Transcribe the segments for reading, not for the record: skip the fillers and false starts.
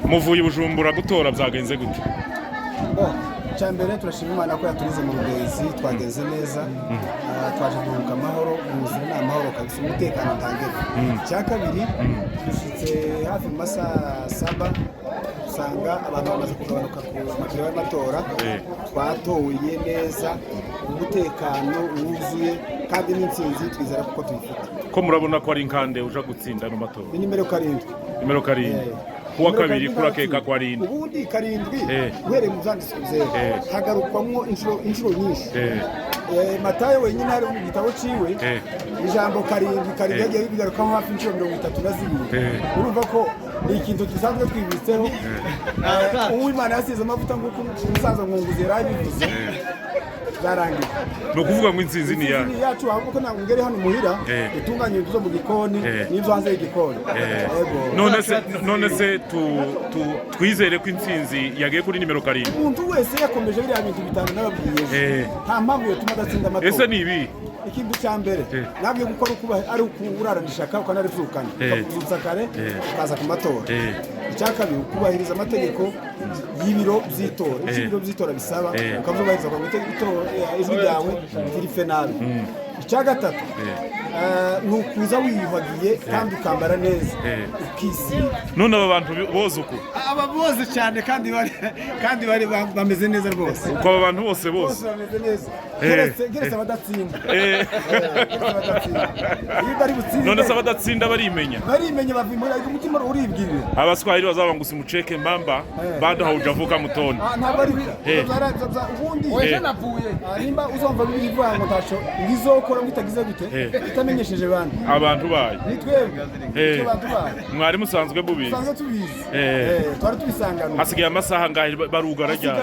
muvuye Bujumbura gutora byagenze gute? Cyambere turashima Imana ko yaturize mu rugezi twagenze neza, twaje duhuka amahoro ubuzima n'amahoro kabisa, umutekano ntangere. Cya kabiri dushitse hafi mu masaha 7 usanga abantu bamaze kugabanuka ku makuru y'amatora, twatoye neza umutekano wuzuye kandi n'intsinzi twizera kuko tuyifite. Ko murabona ko ari inkande uja gutsinda no matora? Ni nimero 7. Nimero 7. Kuwa kabiri kurakeka kwa rindi. Ubundi 7 uhereye mu vyanditswe vyera hagarukwamwo inshuro nyinshi. Matayo wenyine ari mu gitabo ciwe ijambo 7 yagiye bigarukaho hafi inshuro 32. Urumva ko ni ikintu gisanzwe twibitseho. Uwimana yasize amavuta nguko umusaza mwunguzi yarabivuze. Zarangiye. No kuvuga ngo intsinzi ni ya. Ni yacu ahubwo ntabwo ngere hano muhira utunganye ibyo mu gikoni n'ibyo hanze y'igikoni. None se twizere ko intsinzi yagiye kuri nimero 7. Umuntu wese yakomeje biriya bintu bitanu nababwiye. Nta mpamvu yo tuma datsinda amatora. Ese ni ibi ikintu cyambere nabyo gukora kuba ari ukurarandishaka ukanarivukana ukuzutsa kare ukaza ku matora. Icyakabiri kubahiriza amategeko y'ibiro by'itora, ibiro by'itora bisaba ukazubahiriza kwa itora ijwi ryawe ntirife nabi. Icyagatatu nukuza wiyuhagiye kandi ukambara neza ukisiga. None aba bantu boze uko aba boze cyane kandi bari bameze neza rwose. Uko aba bantu bose bameze neza geretse abadatsinda. None se abadatsinda barimenya bavimura umutima uribwirira. Abaswahili bazaba ngo simuceke mbamba bado haujavuka mutoni. Ntabwo ari ubundi weje navuye nimba uzumva bivuga ngo ntaco ngizokora mutagize gute itamenyesheje bandi abantu bayo nitwebwe abantu bayo mwari musanzwe bubizi tubizi twari tubisangana. Hasigaye amasaha ngahe barugara rya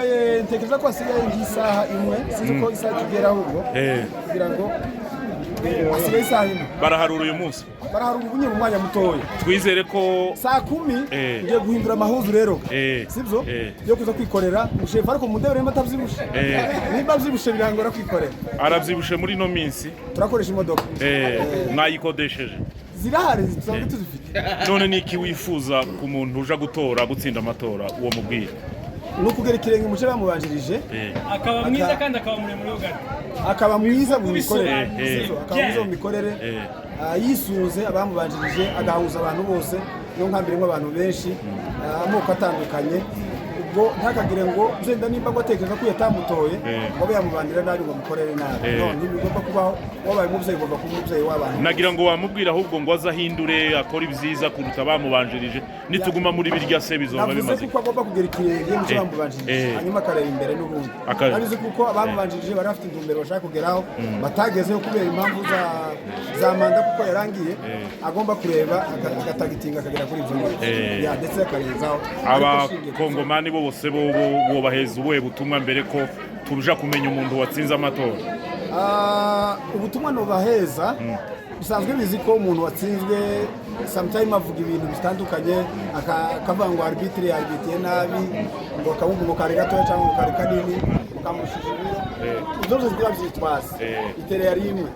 ntekereza ko hasigaye isaha imwe sinzi ko isaha kigera ahubwo kugira ngo hasigaye isaha imwe. Baraharura uyu munsi baraharura ubunye mu mwanya mutoya. Twizere ko saa 10 ngiye guhindura amahuzu rero sibyo yo kuza kwikorera mushefa ariko mu ndebere matavyibushe nimba vyibushe birangora kwikorera. Aravyibushe muri no minsi turakoresha imodoka nayikodesheje zirahari tuzange tuzifite. None niki wifuza ku muntu uja gutora gutsinda amatora uwo mubwira? Nukugera ikirenge muce bamubanjirije akaba mwiza kandi akaba muremure ugana akaba mwiza mu mikorere mu mikorere yisunze abamubanjirije agahuza abantu bose no nkambiremo abantu benshi amoko atandukanye. Ubwo ntakagire ngo zenda nimba gwatekereza ko yatamutoye ngo yamubanira nabi ngo mukorere nabi. No ntibigomba kubaho wabaye umuvyeyi ugomba kuba umuvyeyi w'abantu. Nagira ngo wamubwira ahubwo ngo azahindure akora ibyiza kuruta bamubanjirije nituguma muri birya se bizoba bimaze. Navuze kuko agomba kugera ikirenge mu bamubanjirije hanyuma akareba imbere n'ubundi. Nabize kuko abamubanjirije bari bafite intumbero bashaka kugeraho batagezeho kubera impamvu za manda kuko yarangiye agomba kureba agatagitinga akagera kuri ibyo ya ndetse akarenzaho. Abakongomani bose bo baheza ubuhe butumwa mbere ko tuja kumenya umuntu watsinze amatora? Ubutumwa no baheza bisanzwe bizi ko umuntu watsinzwe sometime avuga ibintu bitandukanye akavuga ngo arbitre nabi ngo akabumva ngo kare gatoya cyangwa ngo kare kanini ukamushishimira ibyo byose byitwaza itere yari imwe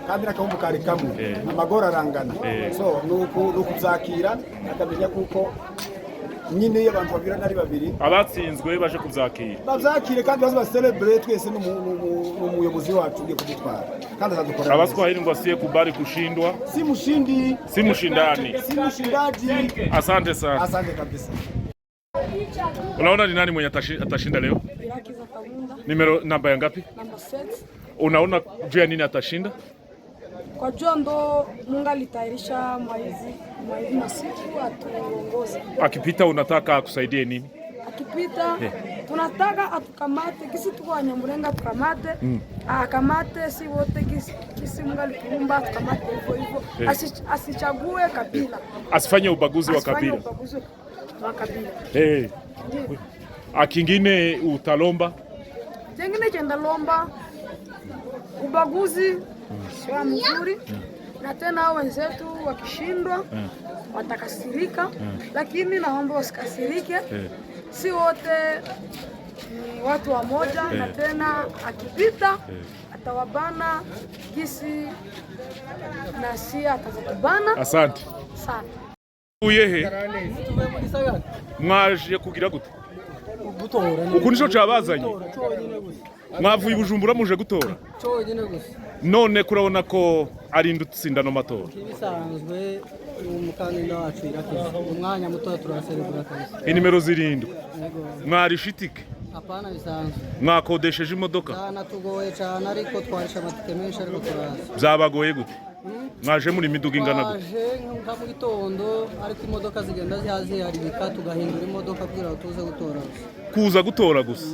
kandi nakabumva kare kamwe amagora arangana. So nukubyakira akamenya kuko nyine y'abantu babira nari babiri abatsinzwe baje kubyakira babyakire kandi baze celebrate twese n'umuyobozi wacu ugiye kudutwara kandi azadukora. Abaswahili ngo asiye kubali kushindwa si mushindani. Asante sana. Asante kabisa. Unaona ni nani mwenye atashinda leo? Nimero namba ya ngapi? Namba 6. Unaona juu ya nini atashinda? Kwa jua ndo Mungu alitayarisha mwaizi masiku atuongoze. Akipita unataka akusaidie nini? Akipita tunataka atukamate kisi tuko Wanyamulenge tukamate akamate si wote kisi Mungu alituumba tukamate hivyo asichague kabila. Asifanye ubaguzi wa kabila. Akingine utalomba? Jengine chenda lomba ubaguzi sio mzuri na tena hao wenzetu wakishindwa watakasirika, lakini naomba wasikasirike. Si wote ni watu wa moja na tena akipita atawabana kisi na si atazatubana. Asante sana. uyehe mwaje kugira gute uku nico cabazanye mwavuye Bujumbura muje gutora none kurabona ko ari indutsindano matora bisanzwe umukandida wacu irakiza umwanya muto turaserebura kabisa inimero zirindwi mwarishitike apana bisanzwe mwakodesheje imodoka cyane tugoye cyane ariko twarisha amatike menshi ariko turaza byabagoye gute mwaje muri miduga ingana gute twaje nka mu gitondo ariko imodoka zigenda zihaziharibika tugahindura imodoka kugira ngo tuze gutora kuza gutora gusa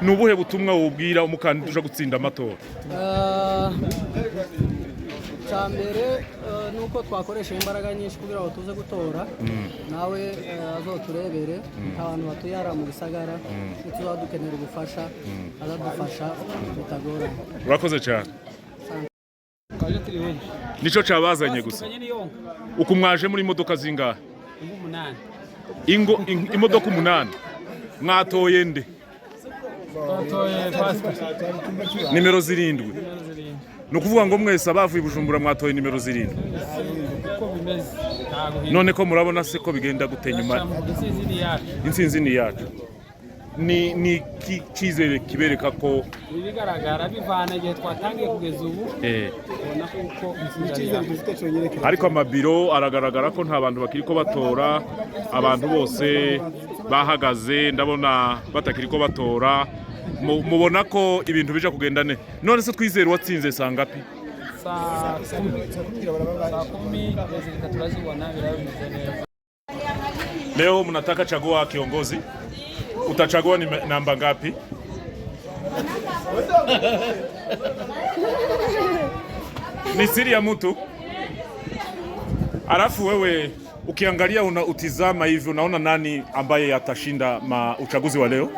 nubuhe butumwa wubwira umukandida uje gutsinda amatora cyambere nuko twakoresha imbaraga nyinshi kugira ngo tuze gutora nawe azoturebere abantu batuye hariya mu gisagara tuzaba dukenera ubufasha azadufasha bitagoranye urakoze cyane nico cabazanye gusa uku mwaje muri imodoka zingahe imodoka 8 mwatoye nde nimero zirindwi ni ukuvuga ngo mwese abavuye Bujumbura mwatoye nimero zirindwi none ko murabona se ko bigenda gute nyuma intsinzi ni yacu ni kizere kibereka ko bigaragara bivana igihe twatangiye kugeza ubu ubona ko ariko amabiro aragaragara ko nta bantu bakiri ko batora abantu bose bahagaze ndabona batakiri ko batora mubona ko ibintu bija kugenda ne none se twizere watsinze sangapi saa 10 turazibona birabimeze neza. Leo mnataka chagua kiongozi, utachagua ni namba ngapi? Ni siri ya mtu. Alafu wewe ukiangalia utizama hivi unaona nani ambaye atashinda uchaguzi wa leo?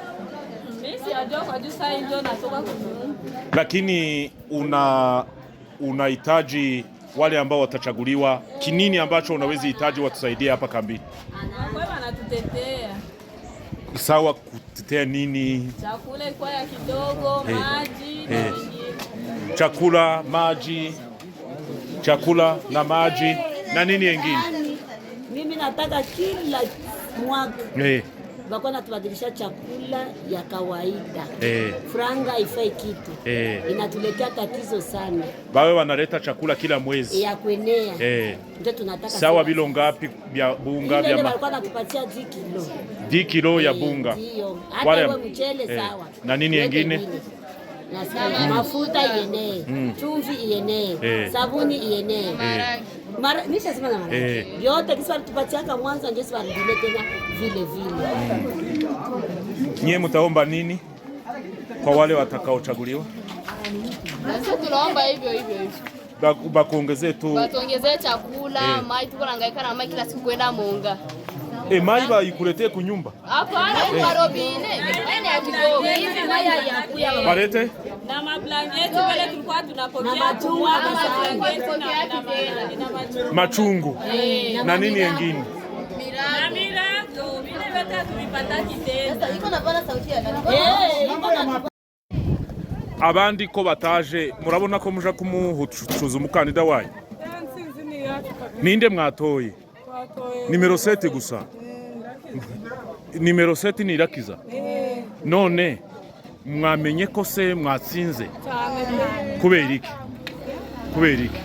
Lakini unahitaji wale ambao watachaguliwa, kinini ambacho unaweza hitaji watusaidie hapa kambini? Wanatutetea. Sawa, kutetea nini? Chakula ikuwa ya kidogo, maji. Chakula, maji. Chakula na maji na nini yengine? Mimi nataka kila mwaka bako natubadilisha chakula ya kawaida. Franga haifai kitu. Inatuletea tatizo sana. Bawe wanaleta chakula kila mwezi. Ya kuenea. Ndio tunataka. Sawa, bilo ngapi vya bunga vya walikuwa natupatia 10 kilo. 10 kilo ya bunga. Ndio. Hata iwe mchele sawa. Na nini yengine? Na mafuta ienee, chumvi ienee, sabuni ienee. Nisha sema na mara. Yote kisa tupatiaka mwanzo ndio sasa ndile tena vile vile. Nyie mtaomba nini kwa wale watakaochaguliwa? Sasa tunaomba hivyo hivyo. Bakuongezee tu. Batuongezee chakula, maji, tuko nahangaika na maji kila siku kwenda Munga. Maji baikuletee kunyumba? Hapana, kwa robine. Ni ya kidogo. Hivi maji hayakuya. Marete? Na mablanketi wale tulikuwa tunapokea. Na machungu. Na nini yengine? Na mirago. Vile vyote tulipata kitendo. Sasa iko na bana sauti ya nani? Abandi ko bataje murabona ko muja kumuhucuza umukandida wanyu. Ninde mwatoye? Nimero 7 gusa. Nimero 7 ni Irakiza. None mwamenye ko se mwatsinze. Kubera iki?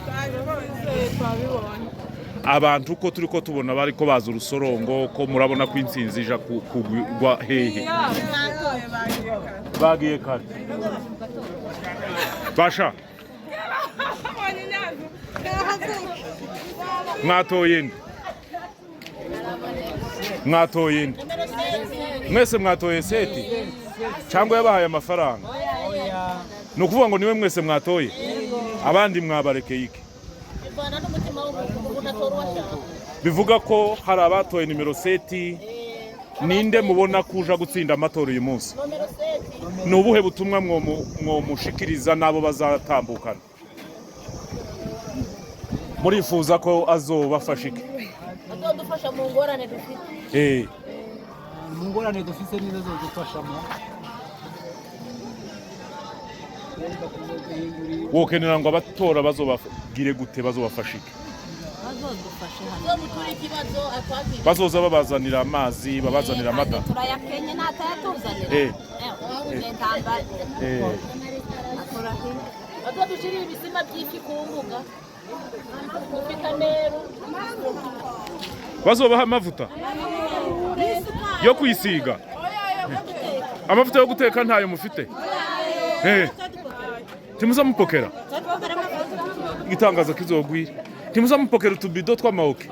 Abantu ko turiko tubona bari ko baza urusorongo ko murabona ko intsinzi ija kugwa hehe. Bagiye kare. Basha. Mwatoye nde? Mwese mwatoye 7 cyangwa yabahaye amafaranga? Ni ukuvuga ngo niwe mwese mwatoye, abandi mwabarekeye iki? Bivuga ko hari abatoye nimero 7. Ninde mubona kuja gutsinda amatora uyu munsi? Ni ubuhe butumwa mwomushikiriza nabo bazatambukana? Murifuza ko azobafasha iki? Azodufasha mu ngorane dufite. Mu ngorane dufite nizo zodufashamo. Wokenera ngo abatora bazobagire gute bazobafasha iki? bazoza babazanira amazi babazanira amata turayakenye natayatuzanira bazodushirira ibisima by'ifi ku mbuga bazobaha amavuta yo kwisiga amavuta yo guteka ntayo mufite timuzamupokera igitangazo kizogwira timuzamupokera utubido tw'amaoke